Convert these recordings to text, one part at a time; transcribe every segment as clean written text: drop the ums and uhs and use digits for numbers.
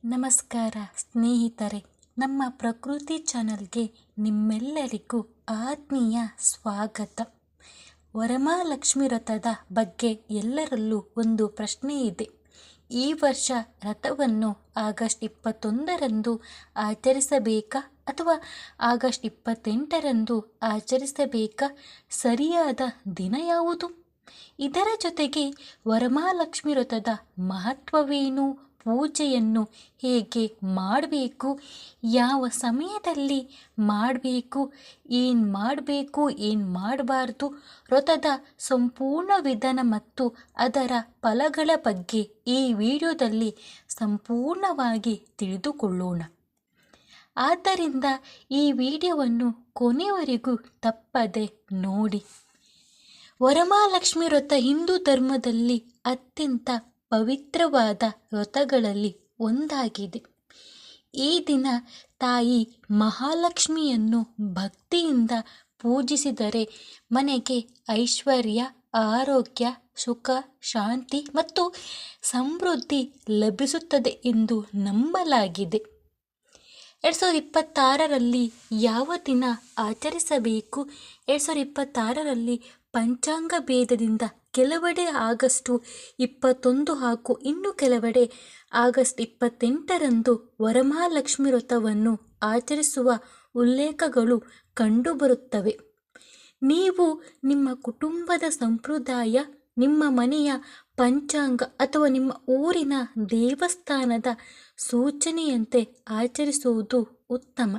ನಮಸ್ಕಾರ ಸ್ನೇಹಿತರೆ, ನಮ್ಮ ಪ್ರಕೃತಿ ಚಾನಲ್ಗೆ ನಿಮ್ಮೆಲ್ಲರಿಗೂ ಆತ್ಮೀಯ ಸ್ವಾಗತ. ವರಮಹಾಲಕ್ಷ್ಮಿ ವ್ರತದ ಬಗ್ಗೆ ಎಲ್ಲರಲ್ಲೂ ಒಂದು ಪ್ರಶ್ನೆ ಇದೆ. ಈ ವರ್ಷ ವ್ರತವನ್ನು ಆಗಸ್ಟ್ 21ರಂದು ಆಚರಿಸಬೇಕಾ ಅಥವಾ ಆಗಸ್ಟ್ 28ರಂದು ಆಚರಿಸಬೇಕಾ? ಸರಿಯಾದ ದಿನ ಯಾವುದು? ಇದರ ಜೊತೆಗೆ ವರಮಹಾಲಕ್ಷ್ಮಿ ವ್ರತದ ಮಹತ್ವವೇನು, ಪೂಜೆಯನ್ನು ಹೇಗೆ ಮಾಡಬೇಕು, ಯಾವ ಸಮಯದಲ್ಲಿ ಮಾಡಬೇಕು, ಏನು ಮಾಡಬೇಕು, ಏನು ಮಾಡಬಾರ್ದು, ವ್ರತದ ಸಂಪೂರ್ಣ ವಿಧಾನ ಮತ್ತು ಅದರ ಫಲಗಳ ಬಗ್ಗೆ ಈ ವಿಡಿಯೋದಲ್ಲಿ ಸಂಪೂರ್ಣವಾಗಿ ತಿಳಿದುಕೊಳ್ಳೋಣ. ಆದ್ದರಿಂದ ಈ ವಿಡಿಯೋವನ್ನು ಕೊನೆಯವರೆಗೂ ತಪ್ಪದೆ ನೋಡಿ. ವರಮಹಾಲಕ್ಷ್ಮಿ ವ್ರತ ಹಿಂದೂ ಧರ್ಮದಲ್ಲಿ ಅತ್ಯಂತ ಪವಿತ್ರವಾದ ವ್ರತಗಳಲ್ಲಿ ಒಂದಾಗಿದೆ. ಈ ದಿನ ತಾಯಿ ಮಹಾಲಕ್ಷ್ಮಿಯನ್ನು ಭಕ್ತಿಯಿಂದ ಪೂಜಿಸಿದರೆ ಮನೆಗೆ ಐಶ್ವರ್ಯ, ಆರೋಗ್ಯ, ಸುಖ, ಶಾಂತಿ ಮತ್ತು ಸಮೃದ್ಧಿ ಲಭಿಸುತ್ತದೆ ಎಂದು ನಂಬಲಾಗಿದೆ. 2026ರಲ್ಲಿ ಯಾವ ದಿನ ಆಚರಿಸಬೇಕು? 2026ರಲ್ಲಿ ಪಂಚಾಂಗ ಭೇದದಿಂದ ಕೆಲವೆಡೆ ಆಗಸ್ಟ್ 21 ಹಾಗೂ ಇನ್ನು ಕೆಲವೆಡೆ ಆಗಸ್ಟ್ 28ರಂದು ವರಮಹಾಲಕ್ಷ್ಮಿ ವ್ರತವನ್ನು ಆಚರಿಸುವ ಉಲ್ಲೇಖಗಳು ಕಂಡುಬರುತ್ತವೆ. ನೀವು ನಿಮ್ಮ ಕುಟುಂಬದ ಸಂಪ್ರದಾಯ, ನಿಮ್ಮ ಮನೆಯ ಪಂಚಾಂಗ ಅಥವಾ ನಿಮ್ಮ ಊರಿನ ದೇವಸ್ಥಾನದ ಸೂಚನೆಯಂತೆ ಆಚರಿಸುವುದು ಉತ್ತಮ.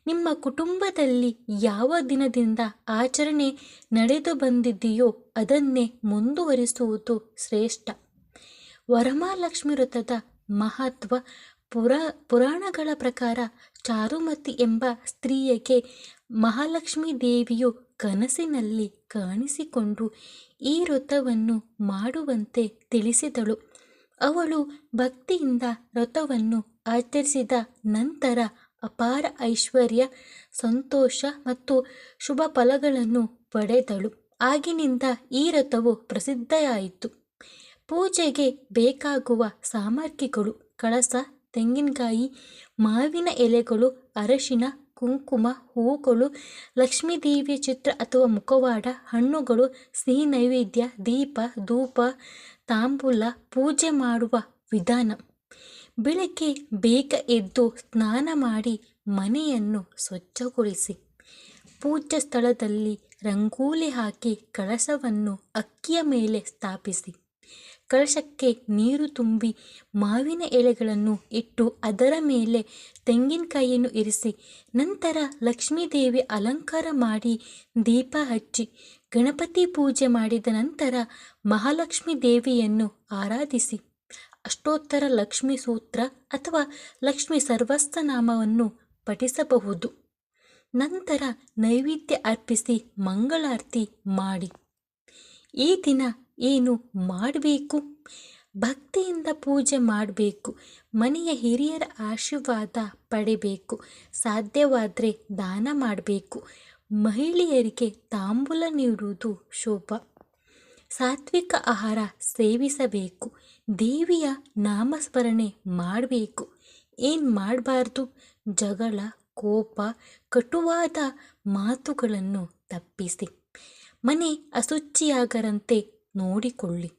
ನಿಮ್ಮ ಕುಟುಂಬದಲ್ಲಿ ಯಾವ ದಿನದಿಂದ ಆಚರಣೆ ನಡೆದು ಬಂದಿದೆಯೋ ಅದನ್ನೇ ಮುಂದುವರಿಸುವುದು ಶ್ರೇಷ್ಠ. ವರಮಹಾಲಕ್ಷ್ಮಿ ವ್ರತದ ಮಹತ್ವ. ಪುರಾಣಗಳ ಪ್ರಕಾರ ಚಾರುಮತಿ ಎಂಬ ಸ್ತ್ರೀಯಗೆ ಮಹಾಲಕ್ಷ್ಮೀ ದೇವಿಯು ಕನಸಿನಲ್ಲಿ ಕಾಣಿಸಿಕೊಂಡು ಈ ವ್ರತವನ್ನು ಮಾಡುವಂತೆ ತಿಳಿಸಿದಳು. ಅವಳು ಭಕ್ತಿಯಿಂದ ವ್ರತವನ್ನು ಆಚರಿಸಿದ ನಂತರ ಅಪಾರ ಐಶ್ವರ್ಯ, ಸಂತೋಷ ಮತ್ತು ಶುಭ ಫಲಗಳನ್ನು ಪಡೆದಳು. ಆಗಿನಿಂದ ಈ ವ್ರತವು ಪ್ರಸಿದ್ಧಿಯಾಯಿತು. ಪೂಜೆಗೆ ಬೇಕಾಗುವ ಸಾಮಗ್ರಿಗಳು: ಕಳಸ, ತೆಂಗಿನಕಾಯಿ, ಮಾವಿನ ಎಲೆಗಳು, ಅರಿಶಿನ, ಕುಂಕುಮ, ಹೂಗಳು, ಲಕ್ಷ್ಮೀದೇವಿಯ ಚಿತ್ರ ಅಥವಾ ಮುಖವಾಡ, ಹಣ್ಣುಗಳು, ಸಿಹಿ ನೈವೇದ್ಯ, ದೀಪ, ಧೂಪ, ತಾಂಬೂಲ. ಪೂಜೆ ಮಾಡುವ ವಿಧಾನ: ಬೆಳಗ್ಗೆ ಬೇಗ ಎದ್ದು ಸ್ನಾನ ಮಾಡಿ ಮನೆಯನ್ನು ಸ್ವಚ್ಛಗೊಳಿಸಿ, ಪೂಜ್ಯ ಸ್ಥಳದಲ್ಲಿ ರಂಗೋಲಿ ಹಾಕಿ ಕಳಶವನ್ನು ಅಕ್ಕಿಯ ಮೇಲೆ ಸ್ಥಾಪಿಸಿ, ಕಳಶಕ್ಕೆ ನೀರು ತುಂಬಿ ಮಾವಿನ ಎಲೆಗಳನ್ನು ಇಟ್ಟು ಅದರ ಮೇಲೆ ತೆಂಗಿನಕಾಯಿಯನ್ನು ಇರಿಸಿ, ನಂತರ ಲಕ್ಷ್ಮೀದೇವಿ ಅಲಂಕಾರ ಮಾಡಿ ದೀಪ ಹಚ್ಚಿ, ಗಣಪತಿ ಪೂಜೆ ಮಾಡಿದ ನಂತರ ಮಹಾಲಕ್ಷ್ಮೀ ದೇವಿಯನ್ನು ಆರಾಧಿಸಿ, ಅಷ್ಟೋತ್ತರ ಲಕ್ಷ್ಮೀ ಸೂತ್ರ ಅಥವಾ ಲಕ್ಷ್ಮೀ ಸಹಸ್ರನಾಮವನ್ನು ಪಠಿಸಬಹುದು. ನಂತರ ನೈವೇದ್ಯ ಅರ್ಪಿಸಿ ಮಂಗಳಾರತಿ ಮಾಡಿ. ಈ ದಿನ ಏನು ಮಾಡಬೇಕು? ಭಕ್ತಿಯಿಂದ ಪೂಜೆ ಮಾಡಬೇಕು. ಮನೆಯ ಹಿರಿಯರ ಆಶೀರ್ವಾದ ಪಡೆಯಬೇಕು. ಸಾಧ್ಯವಾದರೆ ದಾನ ಮಾಡಬೇಕು. ಮಹಿಳೆಯರಿಗೆ ತಾಂಬೂಲ ನೀಡುವುದು ಶುಭ. ಸಾತ್ವಿಕ ಆಹಾರ ಸೇವಿಸಬೇಕು. ದೇವಿಯ ನಾಮಸ್ಮರಣೆ ಮಾಡಬೇಕು. ಏನು ಮಾಡಬಾರ್ದು? ಜಗಳ, ಕೋಪ, ಕಟುವಾದ ಮಾತುಗಳನ್ನು ತಪ್ಪಿಸಿ. ಮನೆ ಅಶುಚಿಯಾಗದಂತೆ ನೋಡಿಕೊಳ್ಳಿ.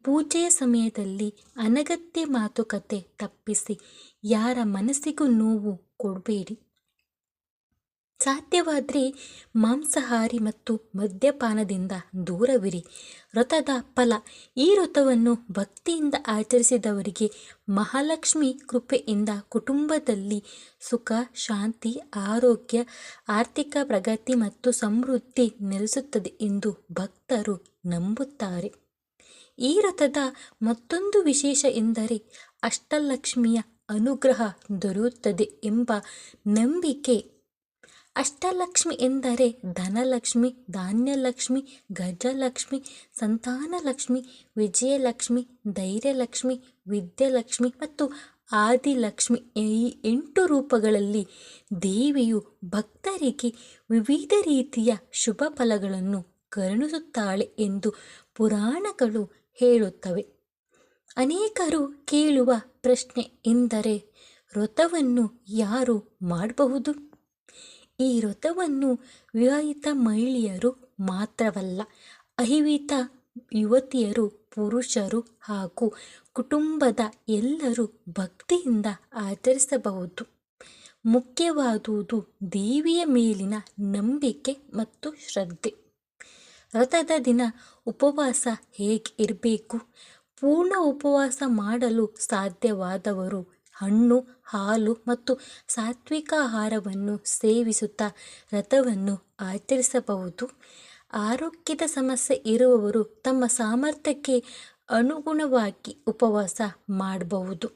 ಪೂಜೆಯ ಸಮಯದಲ್ಲಿ ಅನಗತ್ಯ ಮಾತುಕತೆ ತಪ್ಪಿಸಿ. ಯಾರ ಮನಸ್ಸಿಗೂ ನೋವು ಕೊಡಬೇಡಿ. ಸಾಧ್ಯವಾದರೆ ಮಾಂಸಾಹಾರಿ ಮತ್ತು ಮದ್ಯಪಾನದಿಂದ ದೂರವಿರಿ. ವ್ರತದ ಫಲ: ಈ ವ್ರತವನ್ನು ಭಕ್ತಿಯಿಂದ ಆಚರಿಸಿದವರಿಗೆ ಮಹಾಲಕ್ಷ್ಮಿ ಕೃಪೆಯಿಂದ ಕುಟುಂಬದಲ್ಲಿ ಸುಖ, ಶಾಂತಿ, ಆರೋಗ್ಯ, ಆರ್ಥಿಕ ಪ್ರಗತಿ ಮತ್ತು ಸಮೃದ್ಧಿ ನೆಲೆಸುತ್ತದೆ ಎಂದು ಭಕ್ತರು ನಂಬುತ್ತಾರೆ. ಈ ವ್ರತದ ಮತ್ತೊಂದು ವಿಶೇಷ ಎಂದರೆ ಅಷ್ಟಲಕ್ಷ್ಮಿಯ ಅನುಗ್ರಹ ದೊರೆಯುತ್ತದೆ ಎಂಬ ನಂಬಿಕೆ. ಅಷ್ಟಲಕ್ಷ್ಮಿ ಎಂದರೆ ಧನಲಕ್ಷ್ಮಿ, ಧಾನ್ಯಲಕ್ಷ್ಮಿ, ಗಜಲಕ್ಷ್ಮಿ, ಸಂತಾನಲಕ್ಷ್ಮಿ, ವಿಜಯಲಕ್ಷ್ಮಿ, ಧೈರ್ಯಲಕ್ಷ್ಮಿ, ವಿದ್ಯಾಲಕ್ಷ್ಮಿ ಮತ್ತು ಆದಿಲಕ್ಷ್ಮಿ. ಈ 8 ರೂಪಗಳಲ್ಲಿ ದೇವಿಯು ಭಕ್ತರಿಗೆ ವಿವಿಧ ರೀತಿಯ ಶುಭ ಫಲಗಳನ್ನು ಕರುಣಿಸುತ್ತಾಳೆ ಎಂದು ಪುರಾಣಗಳು ಹೇಳುತ್ತವೆ. ಅನೇಕರು ಕೇಳುವ ಪ್ರಶ್ನೆ ಎಂದರೆ, ವ್ರತವನ್ನು ಯಾರು ಮಾಡಬಹುದು? ಈ ವ್ರತವನ್ನು ವಿವಾಹಿತ ಮಹಿಳೆಯರು ಮಾತ್ರವಲ್ಲ, ಅವಿವಾಹಿತ ಯುವತಿಯರು, ಪುರುಷರು ಹಾಗೂ ಕುಟುಂಬದ ಎಲ್ಲರೂ ಭಕ್ತಿಯಿಂದ ಆಚರಿಸಬಹುದು. ಮುಖ್ಯವಾದುದು ದೇವಿಯ ಮೇಲಿನ ನಂಬಿಕೆ ಮತ್ತು ಶ್ರದ್ಧೆ. ವ್ರತದ ದಿನ ಉಪವಾಸ ಹೇಗೆ ಇರಬೇಕು? ಪೂರ್ಣ ಉಪವಾಸ ಮಾಡಲು ಸಾಧ್ಯವಾದವರು ಹಣ್ಣು, ಹಾಲು ಮತ್ತು ಸಾತ್ವಿಕ ಆಹಾರವನ್ನು ಸೇವಿಸುತ್ತಾ ವ್ರತವನ್ನು ಆಚರಿಸಬಹುದು. ಆರೋಗ್ಯದ ಸಮಸ್ಯೆ ಇರುವವರು ತಮ್ಮ ಸಾಮರ್ಥ್ಯಕ್ಕೆ ಅನುಗುಣವಾಗಿ ಉಪವಾಸ ಮಾಡಬಹುದು.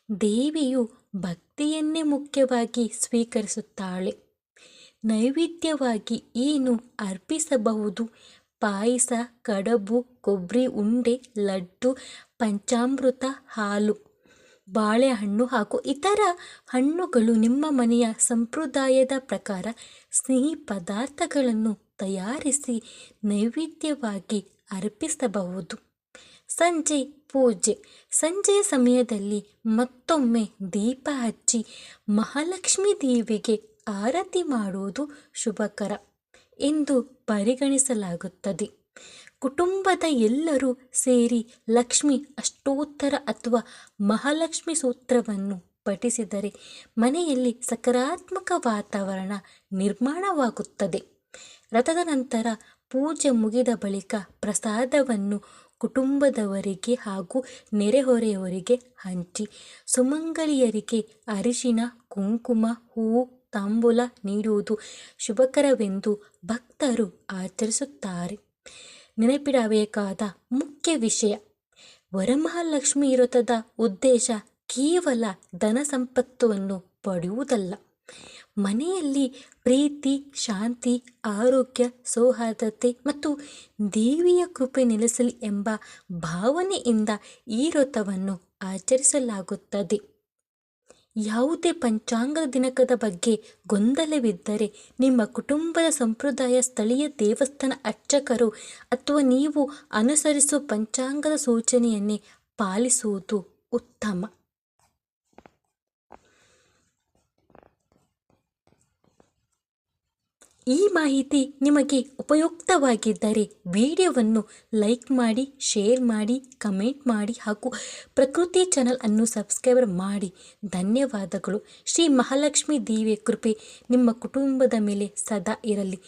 ದೇವಿಯು ಭಕ್ತಿಯನ್ನೇ ಮುಖ್ಯವಾಗಿ ಸ್ವೀಕರಿಸುತ್ತಾಳೆ. ನೈವೇದ್ಯವಾಗಿ ಏನು ಅರ್ಪಿಸಬಹುದು? ಪಾಯಸ, ಕಡುಬು, ಕೊಬ್ಬರಿ ಉಂಡೆ, ಲಡ್ಡು, ಪಂಚಾಮೃತ, ಹಾಲು, ಬಾಳೆಹಣ್ಣು ಹಾಗೂ ಇತರ ಹಣ್ಣುಗಳು. ನಿಮ್ಮ ಮನೆಯ ಸಂಪ್ರದಾಯದ ಪ್ರಕಾರ ಸಿಹಿ ಪದಾರ್ಥಗಳನ್ನು ತಯಾರಿಸಿ ನೈವೇದ್ಯವಾಗಿ ಅರ್ಪಿಸಬಹುದು. ಸಂಜೆ ಪೂಜೆ. ಸಂಜೆಯ ಸಮಯದಲ್ಲಿ ಮತ್ತೊಮ್ಮೆ ದೀಪ ಹಚ್ಚಿ ಮಹಾಲಕ್ಷ್ಮೀ ದೇವಿಗೆ ಆರತಿ ಮಾಡುವುದು ಶುಭಕರ ಎಂದು ಪರಿಗಣಿಸಲಾಗುತ್ತದೆ. ಕುಟುಂಬದ ಎಲ್ಲರೂ ಸೇರಿ ಲಕ್ಷ್ಮಿ ಅಷ್ಟೋತ್ತರ ಅಥವಾ ಮಹಾಲಕ್ಷ್ಮಿ ಸ್ತೋತ್ರವನ್ನು ಪಠಿಸಿದರೆ ಮನೆಯಲ್ಲಿ ಸಕಾರಾತ್ಮಕ ವಾತಾವರಣ ನಿರ್ಮಾಣವಾಗುತ್ತದೆ. ವ್ರತದ ನಂತರ ಪೂಜೆ ಮುಗಿದ ಬಳಿಕ ಪ್ರಸಾದವನ್ನು ಕುಟುಂಬದವರಿಗೆ ಹಾಗೂ ನೆರೆಹೊರೆಯವರಿಗೆ ಹಂಚಿ ಸುಮಂಗಲಿಯರಿಗೆ ಅರಿಶಿನ, ಕುಂಕುಮ, ಹೂವು, ತಾಂಬೂಲ ನೀಡುವುದು ಶುಭಕರವೆಂದು ಭಕ್ತರು ಆಚರಿಸುತ್ತಾರೆ. ನೆನಪಿಡಬೇಕಾದ ಮುಖ್ಯ ವಿಷಯ: ವರಮಹಾಲಕ್ಷ್ಮಿ ವ್ರತದ ಉದ್ದೇಶ ಕೇವಲ ಧನ ಸಂಪತ್ತನ್ನು ಪಡೆಯುವುದಲ್ಲ, ಮನೆಯಲ್ಲಿ ಪ್ರೀತಿ, ಶಾಂತಿ, ಆರೋಗ್ಯ, ಸೌಹಾರ್ದತೆ ಮತ್ತು ದೇವಿಯ ಕೃಪೆ ನೆಲೆಸಲಿ ಎಂಬ ಭಾವನೆಯಿಂದ ಈ ವ್ರತವನ್ನು ಆಚರಿಸಲಾಗುತ್ತದೆ. ಯಾವುದೇ ಪಂಚಾಂಗದ ದಿನಾಂಕದ ಬಗ್ಗೆ ಗೊಂದಲವಿದ್ದರೆ ನಿಮ್ಮ ಕುಟುಂಬದ ಸಂಪ್ರದಾಯ, ಸ್ಥಳೀಯ ದೇವಸ್ಥಾನ ಅರ್ಚಕರು ಅಥವಾ ನೀವು ಅನುಸರಿಸುವ ಪಂಚಾಂಗದ ಸೂಚನೆಯನ್ನೇ ಪಾಲಿಸುವುದು ಉತ್ತಮ. ಈ ಮಾಹಿತಿ ನಿಮಗೆ ಉಪಯುಕ್ತವಾಗಿದ್ದರೆ ವಿಡಿಯೋವನ್ನು ಲೈಕ್ ಮಾಡಿ, ಶೇರ್ ಮಾಡಿ, ಕಮೆಂಟ್ ಮಾಡಿ ಹಾಗೂ ಪ್ರಕೃತಿ ಚಾನಲ್ ಅನ್ನು ಸಬ್ಸ್ಕ್ರೈಬ್ ಮಾಡಿ. ಧನ್ಯವಾದಗಳು. ಶ್ರೀ ಮಹಾಲಕ್ಷ್ಮೀ ದೇವಿಯ ಕೃಪೆ ನಿಮ್ಮ ಕುಟುಂಬದ ಮೇಲೆ ಸದಾ ಇರಲಿ.